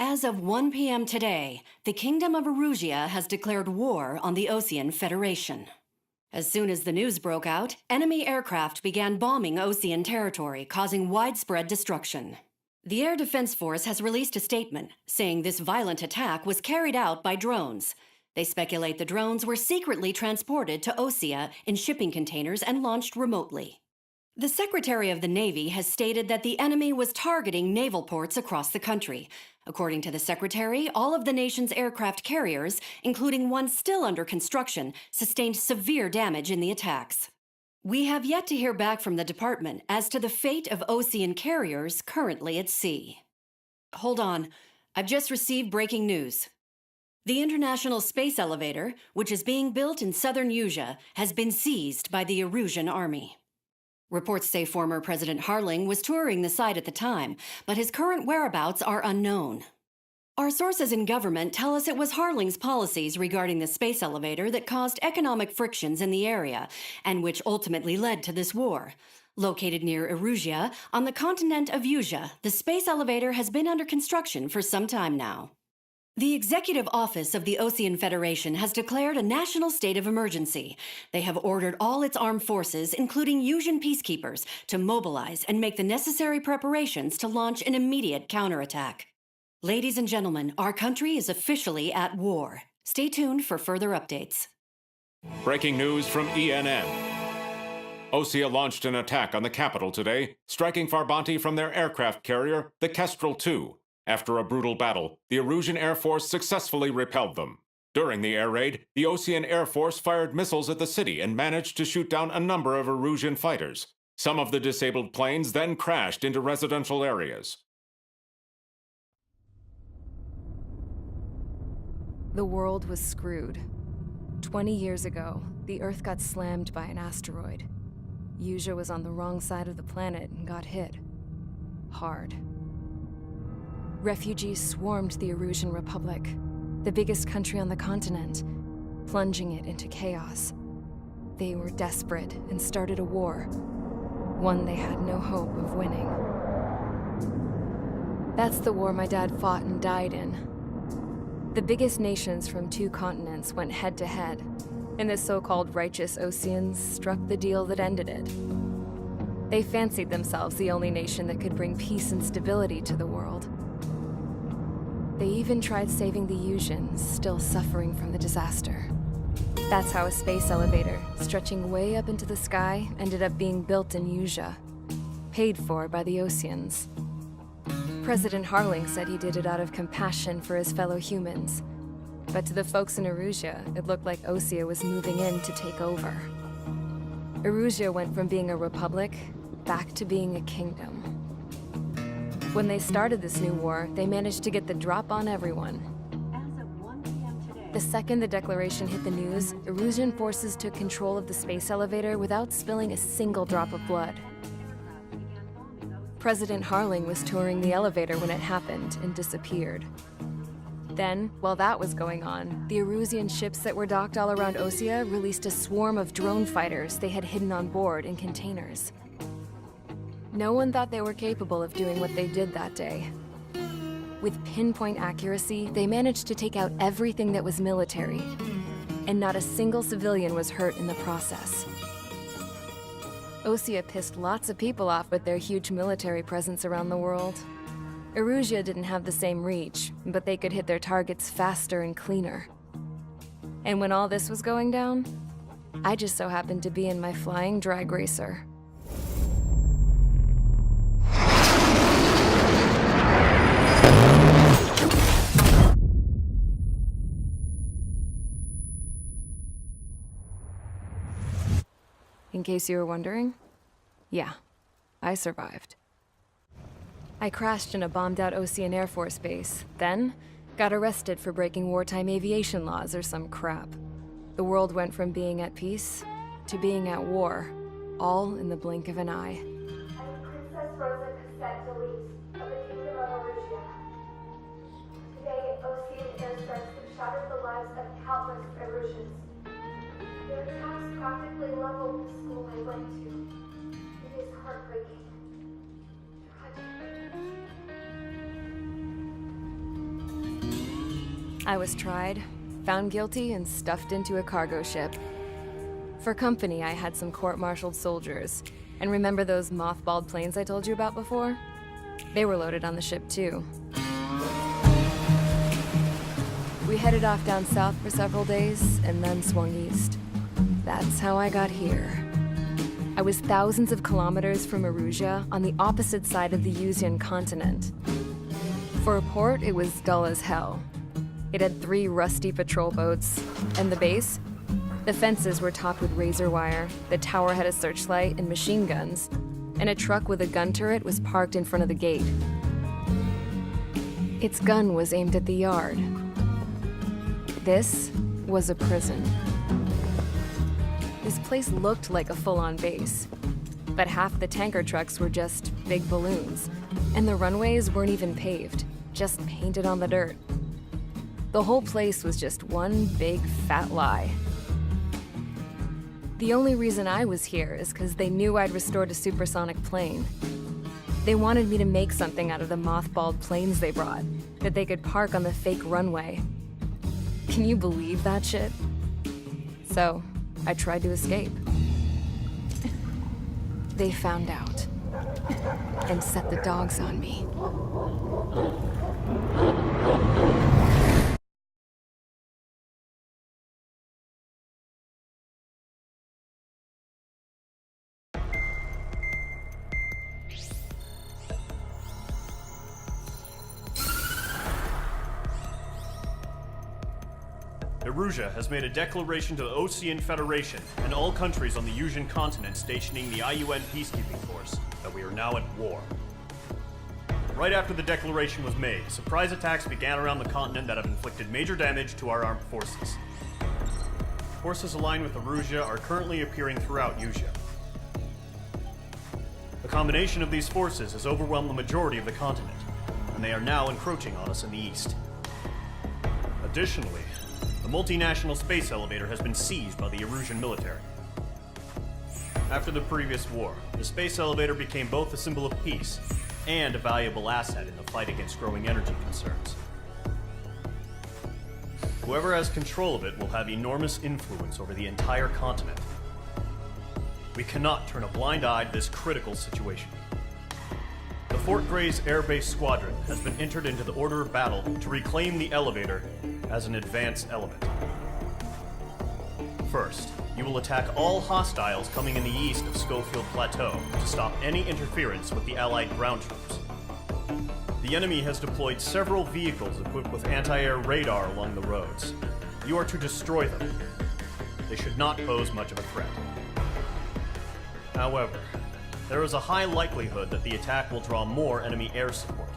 As of 1 p.m. today, the Kingdom of Erusia has declared war on the Osean Federation. As soon as the news broke out, enemy aircraft began bombing Osean territory, causing widespread destruction. The Air Defense Force has released a statement saying this violent attack was carried out by drones. They speculate the drones were secretly transported to Osea in shipping containers and launched remotely. The Secretary of the Navy has stated that the enemy was targeting naval ports across the country. According to the Secretary, all of the nation's aircraft carriers, including one still under construction, sustained severe damage in the attacks. We have yet to hear back from the department as to the fate of Osean carriers currently at sea. Hold on, I've just received breaking news. The International Space Elevator, which is being built in southern Erusia, has been seized by the Erusian army. Reports say former President Harling was touring the site at the time, but his current whereabouts are unknown. Our sources in government tell us it was Harling's policies regarding the space elevator that caused economic frictions in the area, and which ultimately led to this war. Located near Erusia, on the continent of Erusia, the space elevator has been under construction for some time now. The Executive Office of the Osean Federation has declared a national state of emergency. They have ordered all its armed forces, including Erusian peacekeepers, to mobilize and make the necessary preparations to launch an immediate counterattack. Ladies and gentlemen, our country is officially at war. Stay tuned for further updates. Breaking news from ENN. Osea launched an attack on the capital today, striking Farbanti from their aircraft carrier, the Kestrel II. After a brutal battle, the Erusian Air Force successfully repelled them. During the air raid, the Osean Air Force fired missiles at the city and managed to shoot down a number of Erusian fighters. Some of the disabled planes then crashed into residential areas. The world was screwed. 20 years ago, the Earth got slammed by an asteroid. Erusia was on the wrong side of the planet and got hit. Hard. Refugees swarmed the Erusian Republic, the biggest country on the continent, plunging it into chaos. They were desperate and started a war, one they had no hope of winning. That's the war my dad fought and died in. The biggest nations from 2 continents went head-to-head, and the so-called righteous Oseans struck the deal that ended it. They fancied themselves the only nation that could bring peace and stability to the world. They even tried saving the Erusians, still suffering from the disaster. That's how a space elevator, stretching way up into the sky, ended up being built in Erusia, paid for by the Oseans. President Harling said he did it out of compassion for his fellow humans. But to the folks in Erusia, it looked like Osea was moving in to take over. Erusia went from being a republic back to being a kingdom. When they started this new war, they managed to get the drop on everyone. As of 1 p.m. today, The second the declaration hit the news, Erusian forces took control of the space elevator without spilling a single drop of blood. President Harling was touring the elevator when it happened and disappeared. Then, while that was going on, the Erusian ships that were docked all around Osea released a swarm of drone fighters they had hidden on board in containers. No one thought they were capable of doing what they did that day. With pinpoint accuracy, they managed to take out everything that was military, and not a single civilian was hurt in the process. Osea pissed lots of people off with their huge military presence around the world. Erusia didn't have the same reach, but they could hit their targets faster and cleaner. And when all this was going down, I just so happened to be in my flying drag racer. In case you were wondering, yeah, I survived. I crashed in a bombed-out Osean Air Force base, then got arrested for breaking wartime aviation laws or some crap. The world went from being at peace to being at war, all in the blink of an eye. I am Princess Rosa Cassette Delete of the Kingdom of Erusia. Today, Osean airstrikes have shattered the lives of countless Erusians. Their attacks practically leveled the school I went to. It is heartbreaking. Tragic. I was tried, found guilty, and stuffed into a cargo ship. For company, I had some court-martialed soldiers. And remember those mothballed planes I told you about before? They were loaded on the ship too. We headed off down south for several days, and then swung east. That's how I got here. I was thousands of kilometers from Erusia, on the opposite side of the Yuzian continent. For a port, it was dull as hell. It had 3 rusty patrol boats, and the base? The fences were topped with razor wire, the tower had a searchlight and machine guns, and a truck with a gun turret was parked in front of the gate. Its gun was aimed at the yard. This was a prison. This place looked like a full-on base, but half the tanker trucks were just big balloons, and the runways weren't even paved, just painted on the dirt. The whole place was just one big fat lie. The only reason I was here is because they knew I'd restored a supersonic plane. They wanted me to make something out of the mothballed planes they brought, that they could park on the fake runway. Can you believe that shit? So, I tried to escape. They found out, and set the dogs on me. Erusia has made a declaration to the Osean Federation and all countries on the Yuzian continent stationing the IUN peacekeeping force that we are now at war. Right after the declaration was made, surprise attacks began around the continent that have inflicted major damage to our armed forces. Forces aligned with Erusia are currently appearing throughout Yusia. The combination of these forces has overwhelmed the majority of the continent, and they are now encroaching on us in the east. Additionally, the multinational space elevator has been seized by the Erusian military. After the previous war, the space elevator became both a symbol of peace and a valuable asset in the fight against growing energy concerns. Whoever has control of it will have enormous influence over the entire continent. We cannot turn a blind eye to this critical situation. The Fort Gray's Air Base Squadron has been entered into the order of battle to reclaim the elevator as an advance element. First, you will attack all hostiles coming in the east of Schofield Plateau to stop any interference with the Allied ground troops. The enemy has deployed several vehicles equipped with anti-air radar along the roads. You are to destroy them. They should not pose much of a threat. However, there is a high likelihood that the attack will draw more enemy air support.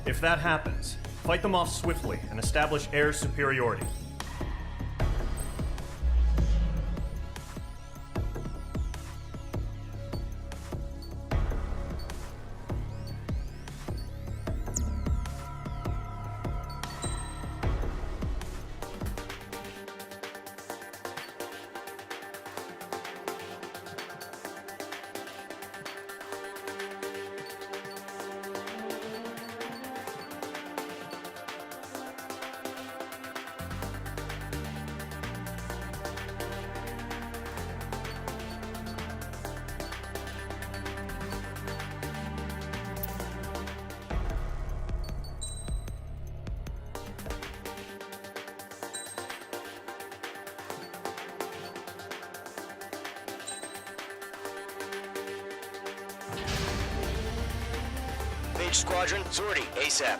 If that happens, fight them off swiftly and establish air superiority. Squadron, Zordy, ASAP.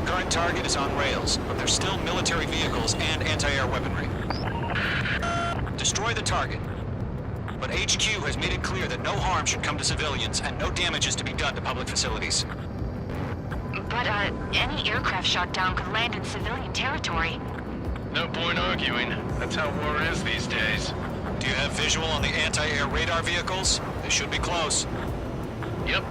Current target is on rails, but there's still military vehicles and anti-air weaponry. Destroy the target. But HQ has made it clear that no harm should come to civilians and no damage is to be done to public facilities. But, any aircraft shot down could land in civilian territory. No point arguing. That's how war is these days. Do you have Visual on the anti-air radar vehicles? They should be close. Yep.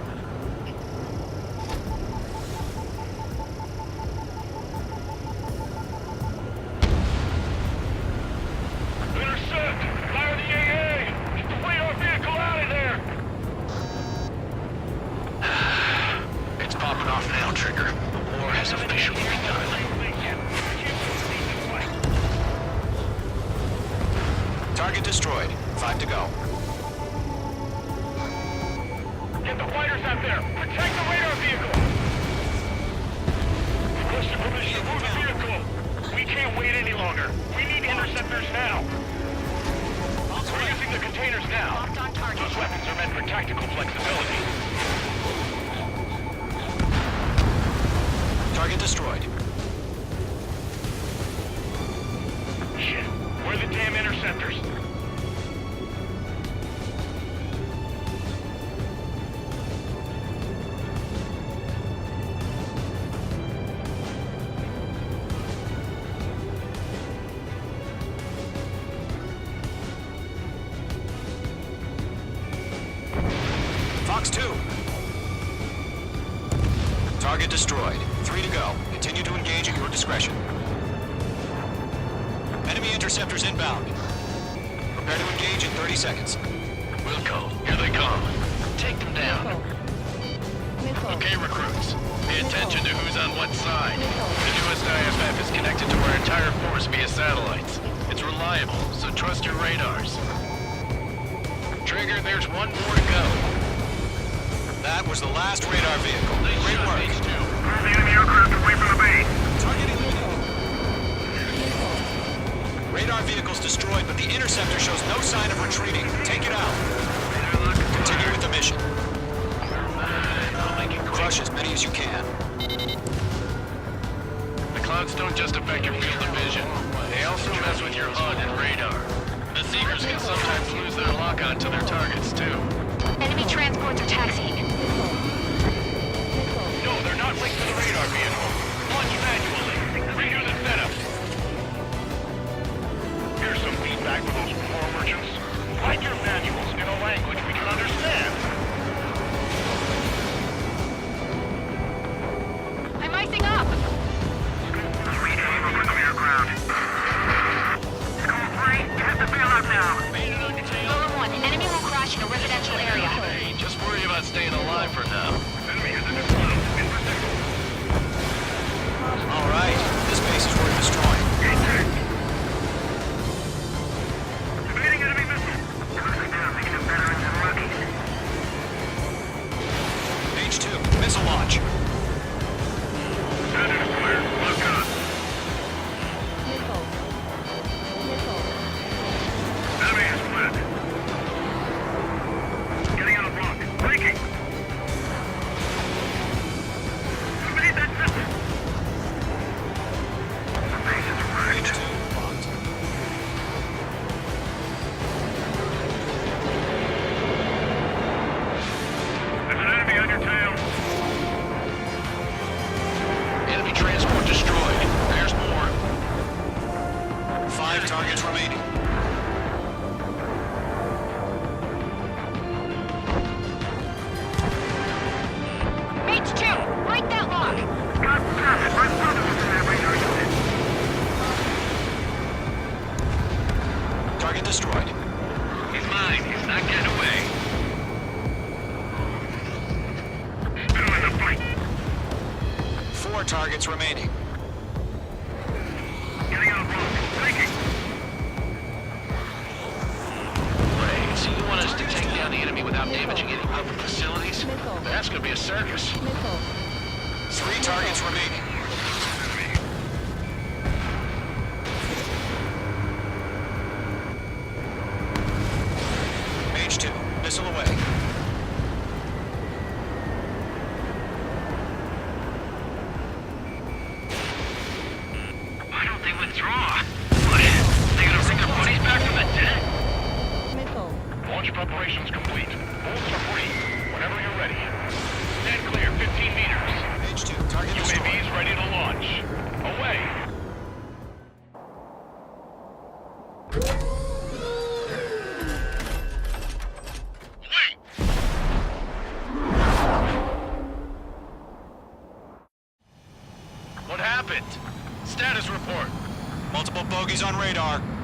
Intercept! Fire the AA! Get the radar vehicle out of there! It's popping off now, Trigger. The war has officially begun. Target destroyed. 5 to go. Get the fighters out there! Protect the radar vehicle! Requesting permission to move the vehicle! We can't wait any longer. We need interceptors now. We're using the containers now. Locked on target. Those weapons are meant for tactical flexibility. Target destroyed. Shit. Where are the damn interceptors? Fox 2. Target destroyed. 3 to go. Continue to engage at your discretion. Enemy interceptors inbound. Prepare to engage in 30 seconds. Wilco, here they come. Take them down. Okay, recruits. Pay attention to who's on what side. The newest IFF is connected to our entire force via satellites. It's reliable, so trust your radars. Trigger, there's one more to go. That was the last radar vehicle. Great work. Move the enemy aircraft away from the base. Target eliminated. Radar vehicle's destroyed, but the interceptor shows no sign of retreating. Take it out. Continue with the mission. I'll make it quick. Crush as many as you can. The clouds don't just affect your field of vision. They also mess with your HUD and radar. The Seekers can sometimes lose their lock-on to their targets, too. Enemy transports are taxiing. No, they're not linked to the radar vehicle. Launch manually. Redo the setup. Here's some feedback for those war merchants. Write your manuals in a language we can understand. I'm icing up. Sweet aim over clear ground. School 3, you have to bail out now. Lower 1, enemy will crash in a residential area. Hey, just worry about staying alive for now. Enemy is in the cloud. In position. All right. This base is worth destroying. Evading enemy missile. Cruising down, making them veterans and rookies. H2, missile launch. Standard is clear. Lock on. Enemy is split. Getting out of block. Breaking. Evade that missile. The base is wrecked. H2 locked. There's an enemy on your tail. Enemy transport destroyed. There's more. 5 targets remaining. H2, break that lock. God damn it, my brother was in that radar unit. Target destroyed. He's mine. He's not getting away. Still in the fight. 4 targets remaining. Getting out of block. Breaking. Right, so you want us to take down the enemy without damaging any public facilities? That's gonna be a circus. 3 targets remaining. H2, missile away. Why don't they withdraw? What? They gonna bring their buddies back from the dead? Launch preparations complete. Bolts are free. Whenever you're ready. Stand clear, 15 meters. H2, target destroyed. UAVs ready to launch. Away.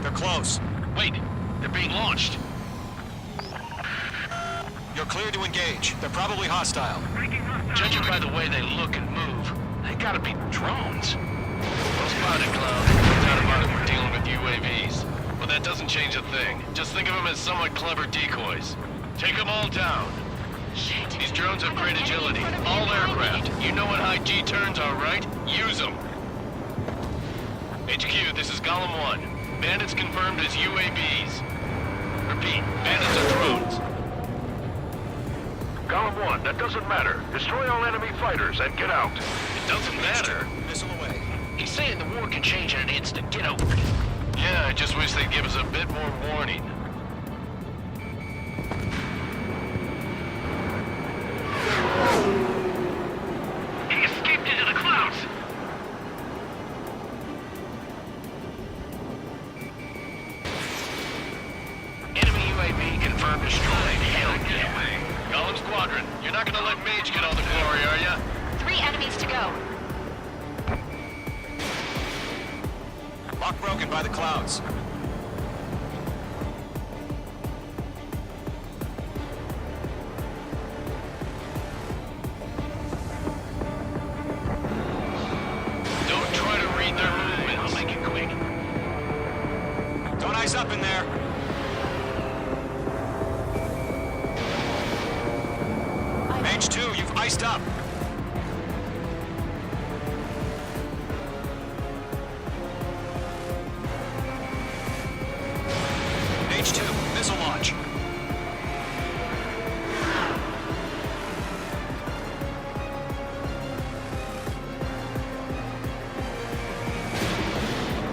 They're close. Wait, they're being launched. You're clear to engage. They're probably hostile. Judging by the way they look and move, they gotta be drones. Well spotted, Cloud. No doubt about it, we're dealing with UAVs. But that doesn't change a thing. Just think of them as somewhat clever decoys. Take them all down. Shit. These drones have great agility. All aircraft. You know what high G turns are, right? Use them. HQ, this is Golem 1. Bandits confirmed as UAVs. Repeat, bandits are drones. Golem 1, that doesn't matter. Destroy all enemy fighters and get out. It doesn't matter. Missile away. He's saying the war can change in an instant. Get over it. Yeah, I just wish they'd give us a bit more warning. He escaped into the clouds. Enemy UAV confirmed destroyed. Hell yeah. Golem Squadron, you're not gonna let Mage get all the glory, are ya? 3 enemies to go. Lock broken by the clouds. Don't try to read their movements. I'll make it quick. Don't ice up in there. Mage 2, you've iced up. Mage 2, missile launch.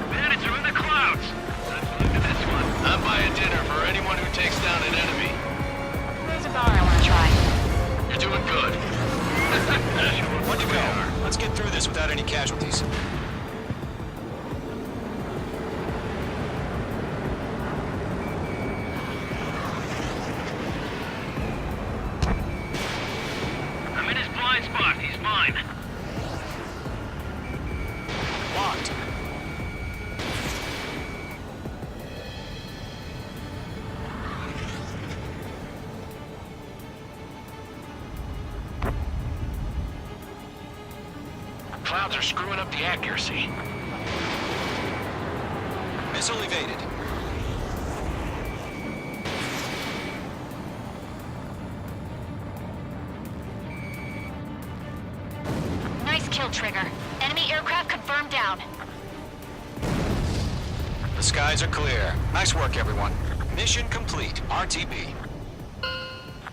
Bandits are in the clouds. Let's look at this one. I'm buying dinner for anyone who takes down an enemy. There's a bar I want to try. You're doing good. One to go. Let's get through this without any casualties. I'm in his blind spot. He's mine. Locked. Clouds are screwing up the accuracy. Missile evaded. Nice kill, Trigger. Enemy aircraft confirmed down. The skies are clear. Nice work, everyone. Mission complete. RTB.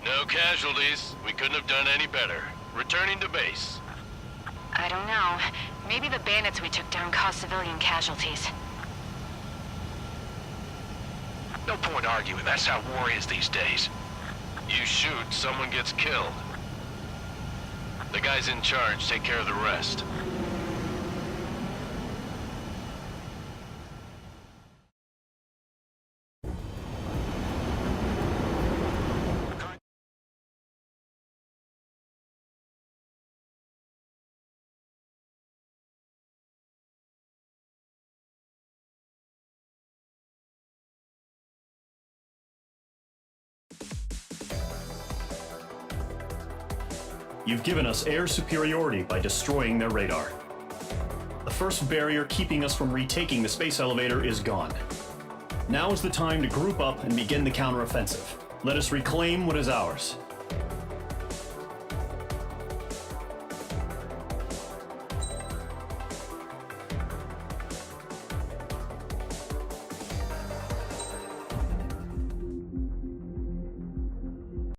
No casualties. We couldn't have done any better. Returning to base. I don't know. Maybe the bandits we took down caused civilian casualties. No point arguing. That's how war is these days. You shoot, someone gets killed. The guys in charge take care of the rest. You've given us air superiority by destroying their radar. The first barrier keeping us from retaking the space elevator is gone. Now is the time to group up and begin the counteroffensive. Let us reclaim what is ours.